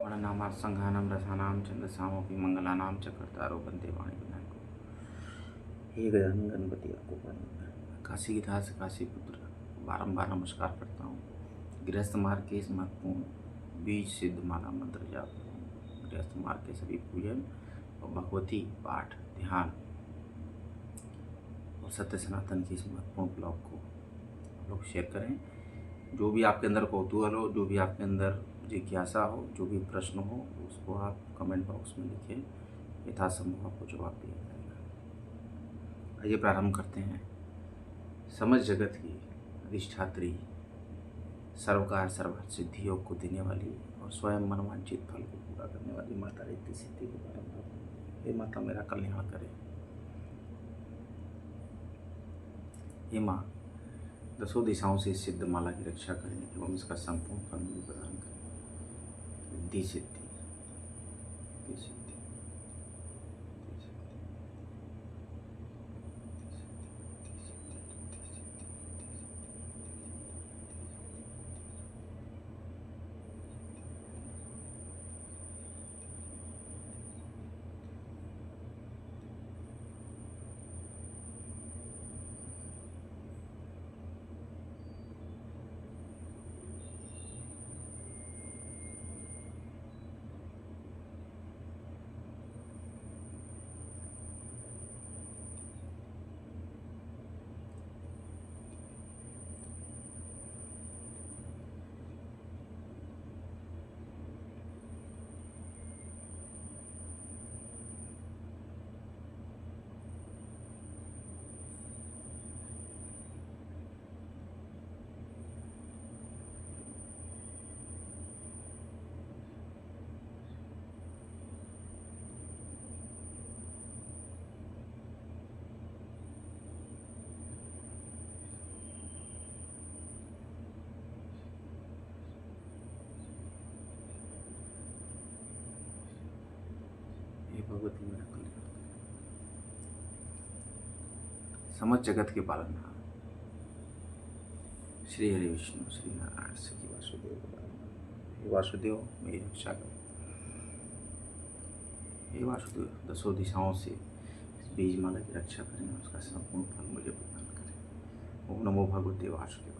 वर्णनामा संघानाम रसानाम छंदसामपि मंगलानाम च कर्तारो बंदे वाणी विनायको। हे गजानन गणपति आपको प्रणाम। काशी की धार से काशी पुत्र बारंबार नमस्कार करता हूँ। गृहस्थ मार्ग के इस महत्वपूर्ण बीज सिद्ध माला मंत्र जाप करूँ। गृहस्थ मार्ग के सभी पूजन और भगवती पाठ ध्यान और सत्य सनातन की इस महत्वपूर्ण ब्लॉग को आप लोग शेयर करें। जो भी आपके अंदर कौतूहल हो, जो भी आपके अंदर जिज्ञासा हो, जो भी प्रश्न हो, उसको आप कमेंट बॉक्स में लिखें। यथासंभव आपको जवाब दिया जाएगा। आइए प्रारंभ करते हैं। समझ जगत की अधिष्ठात्री, सर्वकार सर्वार्थ सिद्धियों को देने वाली और स्वयं मनवांचित फल को पूरा करने वाली माता रिद्धि सिद्धि को प्रारंभ। हे माता मेरा कल्याण करे। हे माँ दसों दिशाओं से इस सिद्ध माला की रक्षा करें एवं इसका संपूर्ण फल मुझे प्रदान करें। रिद्धि सिद्धि, रिद्धि सिद्धि, रिद्धि सिद्धि, रिद्धि सिद्धि, रिद्धि सिद्धि, रिद्धि हे भगवती मेरा कल्याण करें। समझ जगत के पालनहार श्री हरि विष्णु श्री नारायण सखी वासुदेव हे वासुदेव मेरी रक्षा करें। हे वासुदेव दसों दिशाओं से इस बीज माला की रक्षा करें और उसका संपूर्ण फल मुझे प्रदान करें। ओम नमो भगवते वासुदेवाय।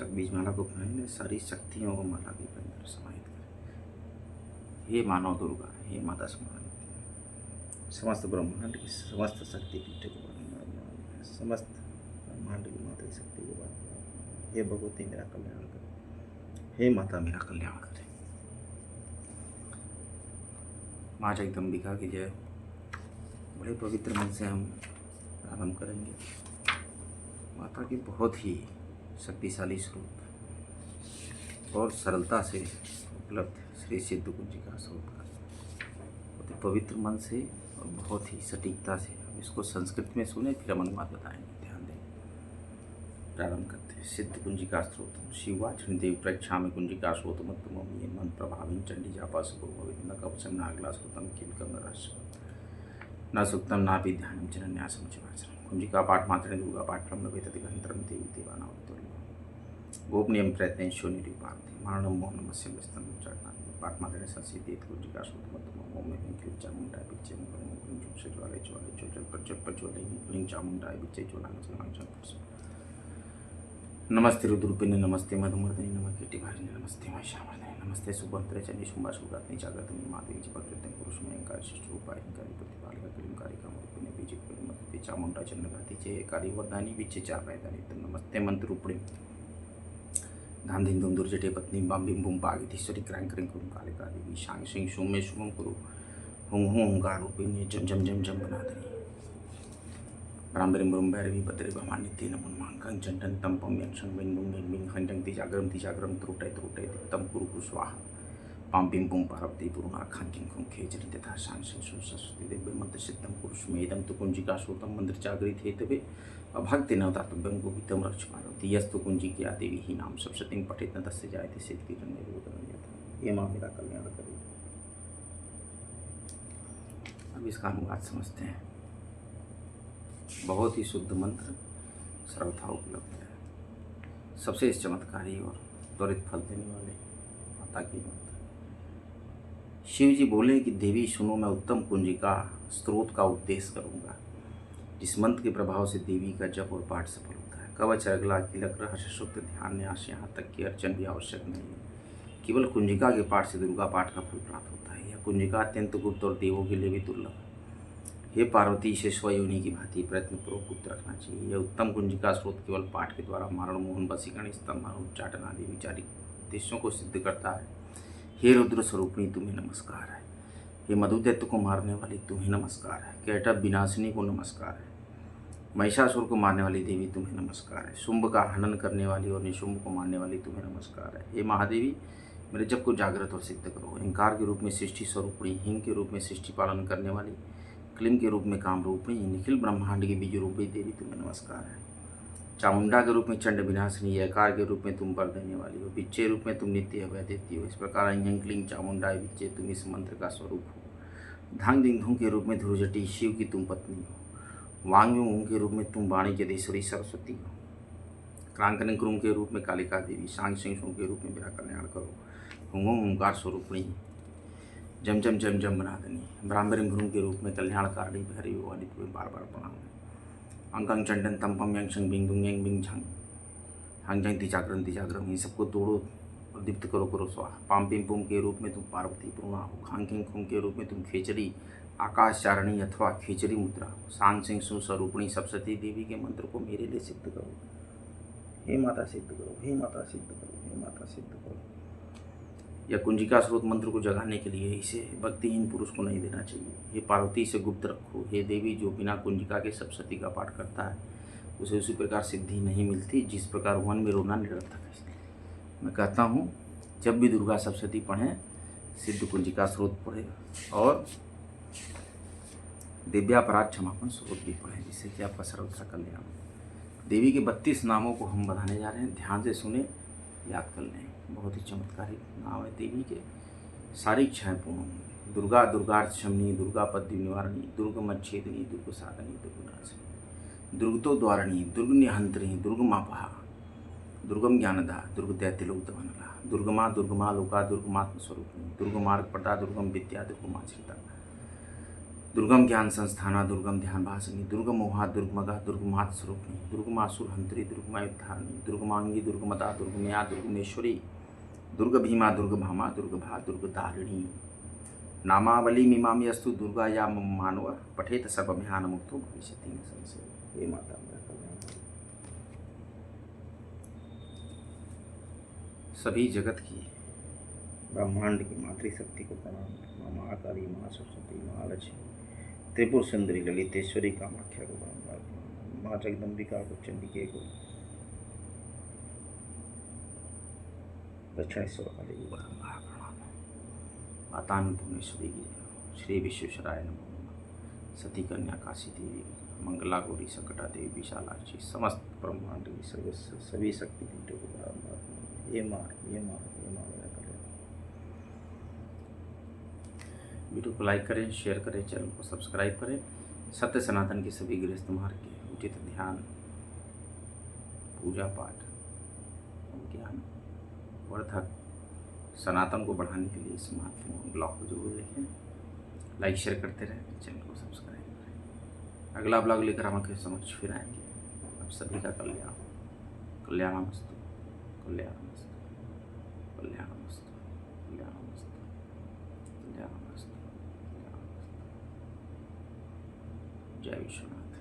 बीज माला को पहनने सारी शक्तियों को माला के अंदर समाहित करें। हे मानव दुर्गा, हे माता समाहित, समस्त ब्रह्मांड की समस्त शक्ति पीठ को समस्त ब्रह्मांड की माता की शक्ति को बात, हे भगवती मेरा कल्याण करे, हे माता मेरा कल्याण करे। माँ जगदम्बिका की जय। बड़े पवित्र मन से हम प्रारंभ करेंगे। माता के बहुत ही शक्तिशाली स्वरूप और सरलता से उपलब्ध श्री सिद्ध कुंजिका स्वरूप का बहुत ही पवित्र मन से और बहुत ही सटीकता से हम इसको संस्कृत में सुने, फिर हम अनुवाद बताएंगे। ध्यान दें, प्रारंभ करते हैं। सिद्ध कुंजिका स्त्रोत्रम शिवाचरण देव प्रेक्षा में कुंजिका स्त्रोत्रम ये मन प्रभावी चंडी जापा सुगम न कवचम नागला स्त्रोतम किलकम न सुक्तम नापि ध्यानम जनन्यासम चिवाचरम। कुंजिका पाठ मात्र दुर्गा पाठ वेततिगंतरम देवी देवानावतुल्य गोपनीयम प्रयत्न शून्य पार्थि मारणम मोहनमस्य विस्तम चरणा पाठ मात्र संसिद्धित कुंजिका स्त्रोत्रम ओम क्लीं चामुंडाय बिच्चे क्लीं जुक्षे ज्वाले ज्वाले चोचल प्रचल प्रज्वले क्लीं चामुंडाय बिच्चे ज्वालांग ज्वालांग। नमस्ते रुद्ररूपिणे नमस्ते मधुमर्दिनी नमः कीटिभारिणे नमस्ते महिषामर्दिने नमस्ते सुभद्रे चंडी शुंभा शुभरात्रि जागृतमयी माधवी चक्रवर्ती पुरुषमयंकार शिष्टरूपायंकारी प्रतिपालिका क्लींकारिका मूर्तिने बीजक्लीं चामुंडा चंडघाती जय कारी वरदानी विच्चे चार वैदानी नमस्ते मंत्ररूपिणे धाम धिम धूम दुर्जटे पत्नी बाम बिम बुम पागितीश्वरी क्रांग क्रिंग कुम कालिका देवी शांग सिंह शुम में शुभम कुरु हुं हुं हुंकार रूपिणी जम जम जम जम बनादनी ब्राह्मण ब्रह्म भैरवी भद्रे भवानित्य नमन मांगं चंडन तंपम यंशं बिंदुं बिंग हंजं तिजाग्रम त्रुटे त्रुटे तम कुरु कुस्वाहा पाम बिम बुम पार्वती पुरुणा खांकिं खुं खेचरी तथा शांग सिंह सरस्वती देवी मंत्र सिद्धम कुरुष्मेदम तु कुंजिका श्रोतम मंत्र जागृत हेतवे अभक्ति नवतातुभ्यं गोहितम रक्ष पार्वती यस्तु कुंजिका देवी ही नाम सप्ततिं पठित न तस्य जायते सिद्धिरं निरोधनं। ये माँ मेरा कल्याण करे। अब इसका अनुवाद समझते हैं। बहुत ही शुद्ध मंत्र, सरलता उपलब्ध है, सबसे चमत्कारी और त्वरित फल देने वाले माता की मंत्र। शिव जी बोले कि देवी सुनो, मैं उत्तम कुंजिका स्त्रोत का उपदेश करूंगा, जिस मंत्र के प्रभाव से देवी का जप और पाठ सफल होता है। कवच, अरगला, किलक, रहस्य, सूक्त, ध्यान, न्यास, यहाँ तक कि अर्चन भी आवश्यक नहीं है। केवल कुंजिका के पाठ से दुर्गा पाठ का फल प्राप्त होता है। यह कुंजिका अत्यंत गुप्त और देवों के लिए भी दुर्लभ है। हे पार्वती, इसे स्वयोनि की भांति प्रयत्नपूर्वक गुप्त रखना चाहिए। यह उत्तम कुंजिका स्रोत केवल पाठ के द्वारा मारण, मोहन, वशीकरण, स्तंभ, उच्चाटन आदि विचारिक उद्देश्यों को सिद्ध करता है। हे रुद्र स्वरूपिणी, तुम्हें नमस्कार है। हे मधुदैत्य को मारने वाली तुम्हें नमस्कार है। कैटभ विनाशिनी को नमस्कार है। महिषासुर को मारने वाली देवी तुम्हें नमस्कार है। शुंभ का हनन करने वाली और निशुंभ को मारने वाली तुम्हें नमस्कार है। हे महादेवी, मेरे जप को जागृत और सिद्ध करो। अहंकार के रूप में सृष्टि स्वरूपिणी, हिंग के रूप में सृष्टि पालन करने वाली, क्लीं के रूप में काम रूपिणी, निखिल ब्रह्मांड की बीज रूपी देवी तुम्हें नमस्कार है। चामुंडा के रूप में चंड विनाशिनी, यकार के रूप में तुम वर देने वाली हो, बिच्चे रूप में तुम नित्य अभय देती हो। इस प्रकार अं क्लीं चामुंडा बिच्चे तुम इस मंत्र का स्वरूप हो। धांग दिंग धूम के रूप में ध्रुवजटी शिव की तुम पत्नी हो। वांग में ऊँ के रूप में तुम वाणी के देश्वरी सरस्वती हो। क्रांकन क्रूम के रूप में कालिका देवी, शांग सिंह के रूप में मेरा कल्याण करो। हुंगों ओंकार स्वरूपिणी, जम जम जम जम बनादनी, ब्राह्मण भ्रूम के रूप में कल्याणकारिणी भैरवी वाली तुम्हें बार बार प्रणाम है। अंकं चंडन तंपम यंग बिंग दुंग यंग बिंग झंग हंग तिजाग्रम, इन सबको तोड़ो और दीप्त करो स्वाहा। पाम पिम पुम के रूप में तुम पार्वती पूर्णा हो। खांग खुम के रूप में तुम खेचरी आकाश चारणी अथवा खेचरी मुद्रा हो। सांग सिंह स्वरूपिणी सप्तती देवी के मंत्र को मेरे लिए सिद्ध करो। हे माता सिद्ध करो, हे माता सिद्ध करो, हे माता सिद्ध करो। या कुंजिका स्रोत मंत्र को जगाने के लिए इसे भक्तिहीन पुरुष को नहीं देना चाहिए। हे पार्वती, इसे गुप्त रखो। हे देवी, जो बिना कुंजिका के सप्तशती का पाठ करता है उसे उसी प्रकार सिद्धि नहीं मिलती जिस प्रकार वन में रोना निरर्थक है। मैं कहता हूँ, जब भी दुर्गा सप्तशती पढ़ें, सिद्ध कुंजिका स्रोत पढ़े और दिव्यापराध क्षमापन स्रोत भी पढ़ें, जिससे कि आपका सर्वथा कल्याण हो। देवी के 32 नामों को हम बताने जा रहे हैं, ध्यान से सुने, याद कर लें। बहुत ही चमत्कारिक नाम है देवी के, सारी इच्छाएं पूर्ण होंगी। दुर्गा, दुर्गार्चमनी, दुर्गा पद्य निवारणी, दुर्गमच्छेदिनी, दुर्ग साधनी, दुर्गनाशिनी, दुर्गतो द्वारणी, दुर्ग निहंत्रिणी, दुर्गमापहा, दुर्गम ज्ञानदा, दुर्ग दैत्यलोकदवनला, दुर्गमा, दुर्गमा लोका, दुर्गमात्म स्वरूपिणी, दुर्गमार्ग प्रदा, दुर्गम विद्या, दुर्गमाश्रिता, दुर्गम ज्ञान संस्थाना दुर्गम ध्यान भाषिनी दुर्गम मोहा दुर्गमगा दुर्गमात स्वरूपिणी दुर्गमासुर हंत्री दुर्गमायुद्धारिणी दुर्गमांगी दुर्गमदा दुर्गमया दुर्गमेश्वरी दुर्ग भीमा दुर्ग भामा दुर्ग भा दुर्ग दारिणी नामावली मीमामी अस्तु दुर्गा या मानव पठेत सर्वभ्यान मुक्तो भविष्यति न संशय। हे माता मेरा कल्याण करो। सभी जगत की ब्रह्मांड की मातृशक्ति को प्रणाम। माँ महाकाली, माँ सरस्वती, माँ लक्ष्मी, त्रिपुर सुंदरी, ललितेश्वरी, कामाख्या को बारंबार प्रणाम। माँ जगदम्बिका को, चंडिके को, दक्षिणेश्वर काली को बारंबार प्रणाम। माता अन्नपूर्णेश्वरी की जय। श्री विश्वेश्वराय नमो नमः। सती कन्या काशी देवी की जय। मंगला गौरी संकटा देवी विशालाक्षी समस्त ब्रह्मांड की सभी शक्तिपीठों को बारंबार प्रणाम। ये माँ ये माँ ये माँ मेरा कल्याण। वीडियो को लाइक करें, शेयर करें, चैनल को सब्सक्राइब करें। सत्य सनातन के सभी गृहस्थ मार्ग के उचित ध्यान, पूजा पाठ, ज्ञान वर्धक सनातन को बढ़ाने के लिए इस महत्वपूर्ण ब्लॉग को जरूर देखें। लाइक शेयर करते रहें, चैनल को सब्सक्राइब करें। अगला ब्लॉग लेकर हम आपके समक्ष फिर आएंगे। आप सभी का कल्याण कल्याणमस्तु कल्याणमस्तु कल्याणमस्तु कल्याणमस्तु कल्याणमस्तु कल्याणमस्तु। जय विश्वनाथ।